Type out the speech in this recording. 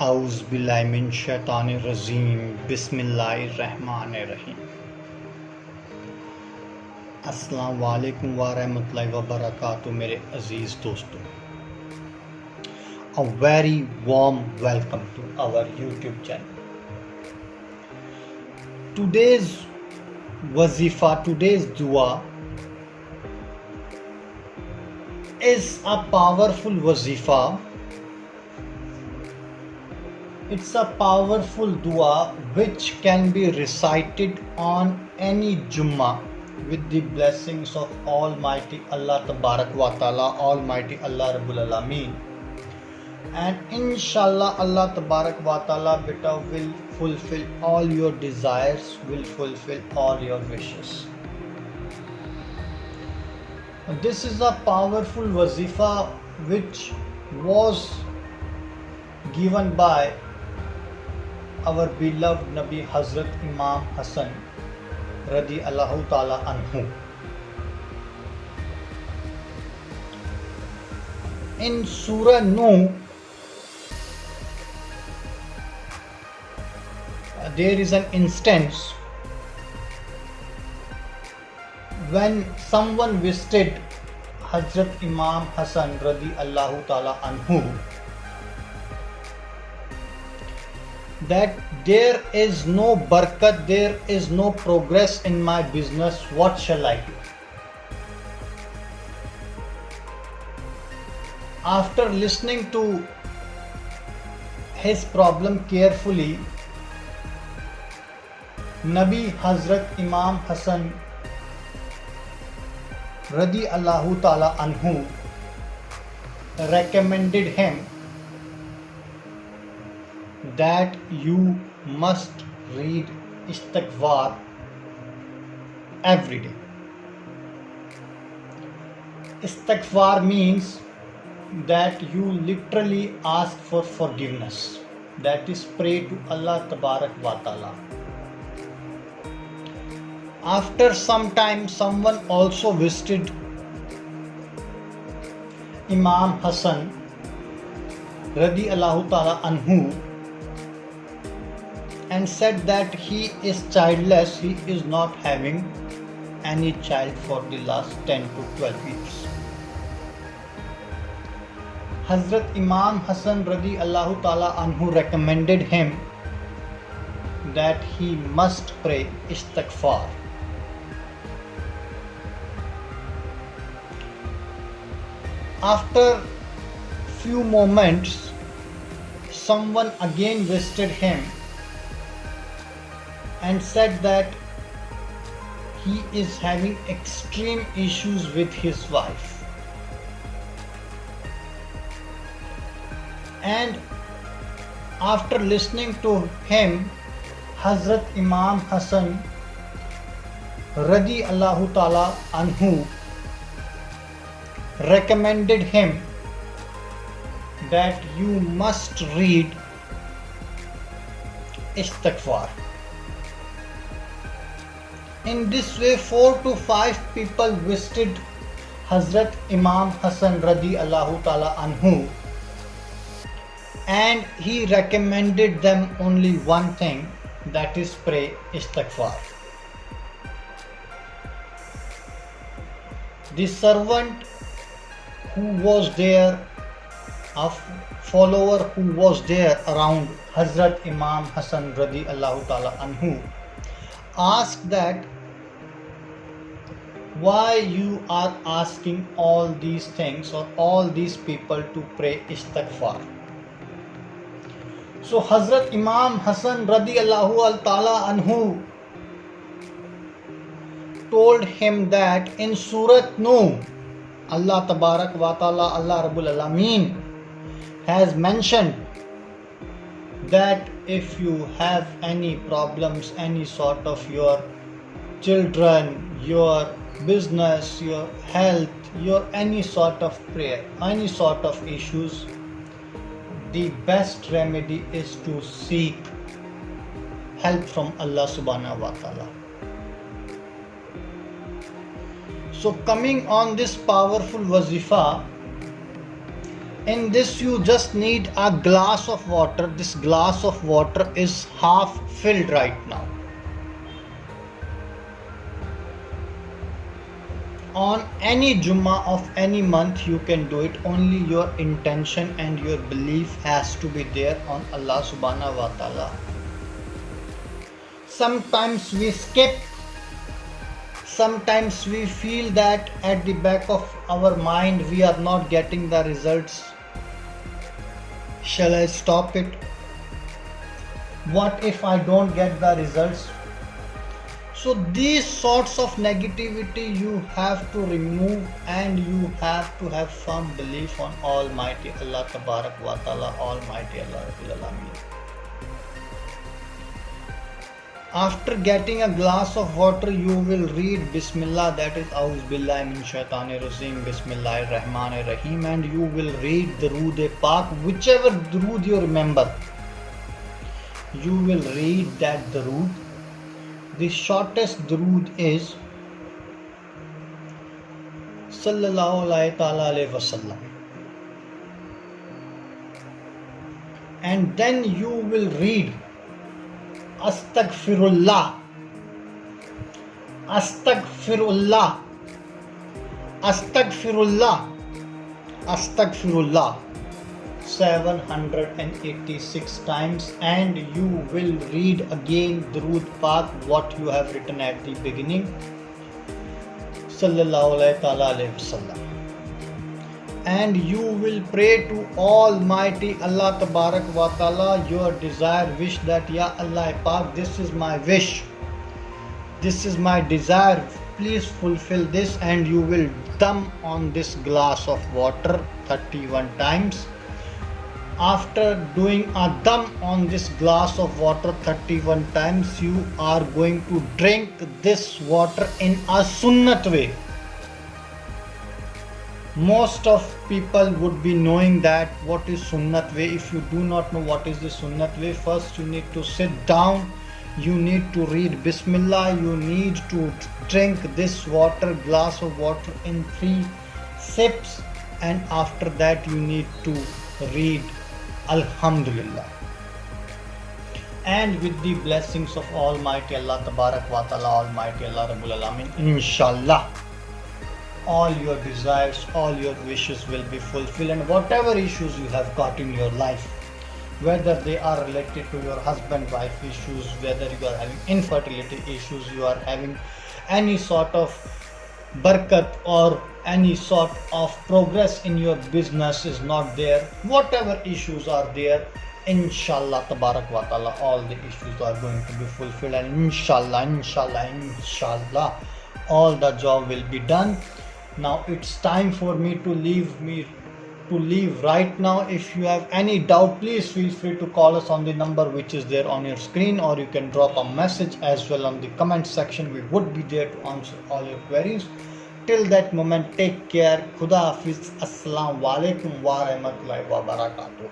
आउज़ बिल्लाहि मिन शैतानिर रजीम बिस्मिल्लाहिर रहमानिर रहीम। अस्सलाम वालेकुम व रहमतुल्लाहि व बरकातुहू। मेरे अजीज़ दोस्तों, a very warm welcome to our YouTube channel. Today's wazifa, today's dua is a powerful wazifa. It's a powerful dua which can be recited on any Jummah with the blessings of Almighty Allah Tabarak wa Ta'ala, Almighty Allah Rabbul Alameen. And inshallah Allah Tabarak wa Ta'ala beta will fulfill all your desires, will fulfill all your wishes. This is a powerful wazifa which was given by our beloved Nabi Hazrat Imam Hassan Radiallahu Ta'ala Anhu. In Surah Nuh, there is an instance when someone visited Hazrat Imam Hassan Radiallahu Ta'ala Anhu that there is no barakat, there is no progress in my business, what shall I do? After listening to his problem carefully, Nabi Hazrat Imam Hassan Radiallahu Ta'ala Anhu recommended him that you must read istighfar every day. Istighfar means that you literally ask for forgiveness, that is, pray to Allah Tabarak wa Ta'ala. After some time, someone also visited Imam Hassan Radiallahu Ta'ala Anhu and said that he is childless, he is not having any child for the last 10 to 12 years. Hazrat Imam Hassan Radiallahu Ta'ala Anhu recommended him that he must pray istighfar. After few moments, someone again visited him and said that he is having extreme issues with his wife. And after listening to him, Hazrat Imam Hassan Radiallahu Ta'ala Anhu recommended him that you must read istighfar. In this way, 4 to 5 people visited Hazrat Imam Hassan Radiallahu Ta'ala Anhu and he recommended them only one thing, that is, pray istighfar. The servant who was there, a follower who was there around Hazrat Imam Hassan Radiallahu Ta'ala Anhu, asked that why you are asking all these things or all these people to pray istighfar. So Hazrat Imam Hassan Radiallahu Ta'ala Anhu told him that in Surah Nuh, Allah Tabarak wa Ta'ala, Allah Rabbul Alameen has mentioned that if you have any problems, any sort of your children, your business, your health, your any sort of prayer, any sort of issues, the best remedy is to seek help from Allah Subhanahu wa Ta'ala. So coming on this powerful wazifa, In this you just need a glass of water. This glass of water is half filled right now. On any Jummah of any month you can do it. Only your intention and your belief has to be there on Allah subhanahu wa ta'ala. Sometimes we skip. Sometimes we feel that at the back of our mind we are not getting the results. Shall I stop it? What if I don't get the results? So these sorts of negativity you have to remove, and you have to have firm belief on Almighty Allah Tabarak wa Ta'ala, Almighty Allah Rabbul Alameen. After getting a glass of water, you will read Bismillah, that is Auz Billahi Min Shaitanir Rajim, Bismillahir Rahmanir Rahim, and you will read Durood Pak, whichever Durood you remember. You will read that Durood. The shortest Durood is Sallallahu Alaihi Wasallam. And then you will read Astaghfirullah, Astaghfirullah, Astaghfirullah, Astaghfirullah 786 times, and you will read again Durood Pak, what you have written at the beginning, Sallallahu Alaihi Wasallam. And you will pray to Almighty Allah Tabarak wa Ta'ala your desire, wish that Ya Allah Pak, this is my wish, this is my desire, please fulfill this. And you will dum on this glass of water 31 times. After doing a dum on this glass of water 31 times, you are going to drink this water in a sunnat way. Most of people would be knowing that what is sunnat way. If you do not know what is the sunnat way, first you need to sit down, you need to read Bismillah, you need to drink this water, glass of water, in 3 sips, and after that you need to read Alhamdulillah. And with the blessings of Almighty Allah Tabarak wa Ta'ala, Almighty Allah Rabbul Alameen, inshallah all your desires, all your wishes will be fulfilled. And whatever issues you have got in your life, whether they are related to your husband-wife issues, whether you are having infertility issues, you are having any sort of barakat or any sort of progress in your business is not there, whatever issues are there, inshallah Tabarak wa Ta'ala all the issues are going to be fulfilled, and inshallah all the job will be done. Now it's time for me to leave right now. If you have any doubt, please feel free to call us on the number which is there on your screen, or you can drop a message as well on the comment section. We would be there to answer all your queries. Till that moment, take care. Khuda Hafiz. Assalamu alaikum wa rahmatullahi wa barakatuh.